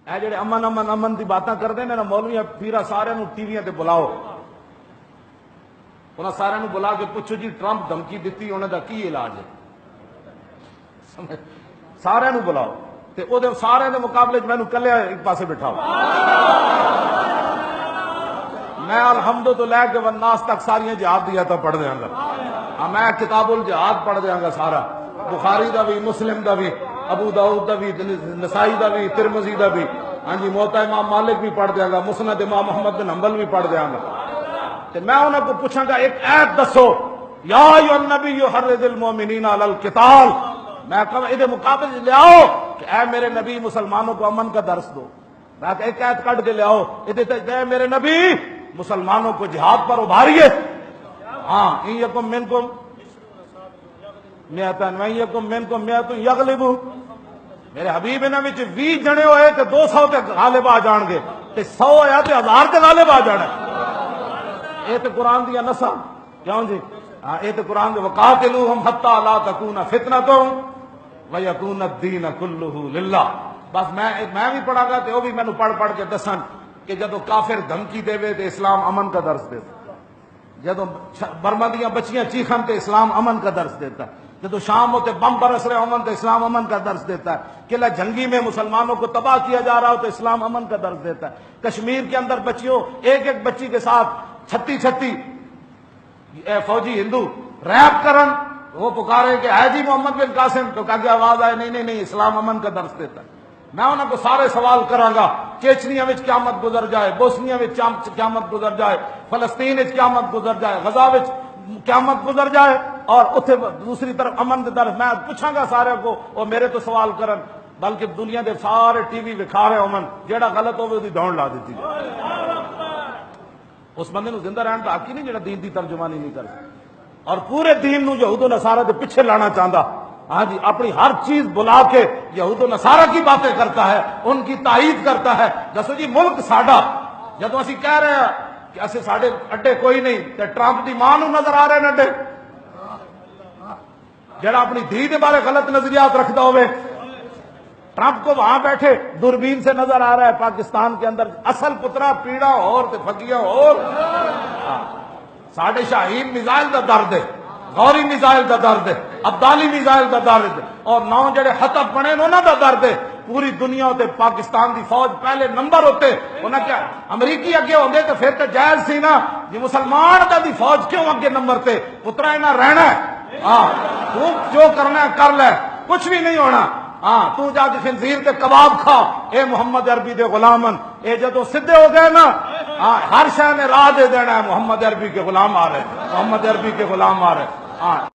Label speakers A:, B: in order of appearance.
A: اے جڑے امن امن امن دی باتاں کرتے ہیں نا مولوی پیرا سارے ٹی وی تے بلاؤ، انہاں سارے بلا کے پوچھو جی ٹرمپ دھمکی دیتی انہوں دا کی علاج ہے، سارے بلاؤ تے او دے سارے دے مقابلے میں کلے ایک پاسے بٹھاؤ، میں الحمد تو لے کے والناس تک ساری جہاد دیا تھا پڑھ دیاں گا، میں کتاب الجہاد پڑھ دیاں گا سارا، بخاری دا بھی، مسلم دا بھی، ابو داؤد دا بھی، نسائی دا بھی، ترمذی دا بھی، ہاں جی موطا امام مالک بھی پڑھ دیاں گا، مسند امام محمد بن حنبل بھی پڑھ دیاں گا، تے میں انہاں کو پوچھاں گا ایک آیت دسو یا ایھا النبی حرض المؤمنین علی القتال، میں کہا ادھے مقابلے لے آؤ کہ اے میرے نبی مسلمانوں کو امن کا درس دو، میں کہا ایک آیت کٹ کے لے آؤ اے میرے نبی مسلمانوں کو جہاد پر ابھاریے، ہاں ان یکم منکم میاتن وَإِن یکم منکم میات یغلبوا، میرے حبیب انہاں وچ 20 جنے ہوئے تے 200 تے غالب آ جان گے تے 100 ہویا تے 1000 تے غالب آ جانا، اے تے قرآن دیا نصاں کیوں جی، اے تے قرآن دے وقاتلوہم حتی لا تکون فتنۃ ویکون الدین کلہ للہ، بس میں بھی پڑھا گا تے وہ بھی مینوں پڑھ کے دسن کہ جدو کافر دھمکی دے تے اسلام امن کا درس دیتا، جدو برما دیاں بچیاں چیخن تے اسلام امن کا درس دیتا ہے، جدو شام ہوتے بم برس رہے امن تو اسلام امن کا درس دیتا ہے، قلعہ جنگی میں مسلمانوں کو تباہ کیا جا رہا ہو تو اسلام امن کا درس دیتا ہے، کشمیر کے اندر بچیوں ایک ایک بچی کے ساتھ 36 فوجی ہندو ریپ کرن، وہ پکارے کہ ہے جی محمد بن قاسم، تو کہا کہ آواز آئے نہیں اسلام امن کا درس دیتا ہے، میں انہوں کو سارے سوال کراں گا، چیچنیا وچ قیامت گزر جائے، بوسنیا وچ قیامت گزر جائے، فلسطین وچ قیامت گزر جائے، غزہ وچ قیامت گزر جائے اور اتنے دوسری طرف امن دے درس، میں پوچھاں گا سارے کو وہ میرے تو سوال کرن، بلکہ دنیا دے سارے ٹی وی وکھا رہے امن، جیڑا غلط ہوئے دی دوڑ لا دیتی اس بندے نو زندہ رہن دا حق ہی نہیں جیڑا دین دی ترجمانی نہیں کر سکتا، اور پورے دین نو یہود و نصارہ دے پیچھے لانا چاہتا، ہاں جی اپنی ہر چیز بلا کے یہود و نصارہ کی باتیں کرتا ہے، ان کی تائید کرتا ہے، دسو جی ملک ساڈا، جدو اسی کہہ رہے ہیں کہ ایسے ساڑھے اڈے کوئی نہیں تے ٹرمپ دی ماں نو نظر آ رہے ہیں اڈے، جڑا اپنی دھی دے بارے غلط نظریات رکھتا ہوئے، ٹرمپ کو وہاں بیٹھے دوربین سے نظر آ رہا ہے پاکستان کے اندر اصل پترا پیڑا اور تے پھگیاں اور، ساڑھے شاہین میزائل دا درد ہے، غوری میزائل دا درد ہے، ابدالی میزائل دا درد ہے، اور 9 جڑے حطب بنے انہاں دا درد ہے، پوری دنیا ہوتے پاکستان دی فوج پہلے نمبر ہوتے، انہاں کیا امریکی اگے ہوندے تو پھر تو جائز سی نا، یہ مسلمان دا دی فوج کیوں اگے نمبر تے، پترا انہاں رہنا ہے، تو جو کرنا ہے کر لے، کچھ بھی نہیں ہونا، تو جا کے خنزیر تے کباب کھا، اے محمد عربی دے غلامن، اے جدو سدھے ہو گئے نا، ہر شے نے راہ دے دینا ہے، محمد عربی کے غلام آ رہے، محمد عربی کے غلام آ رہے،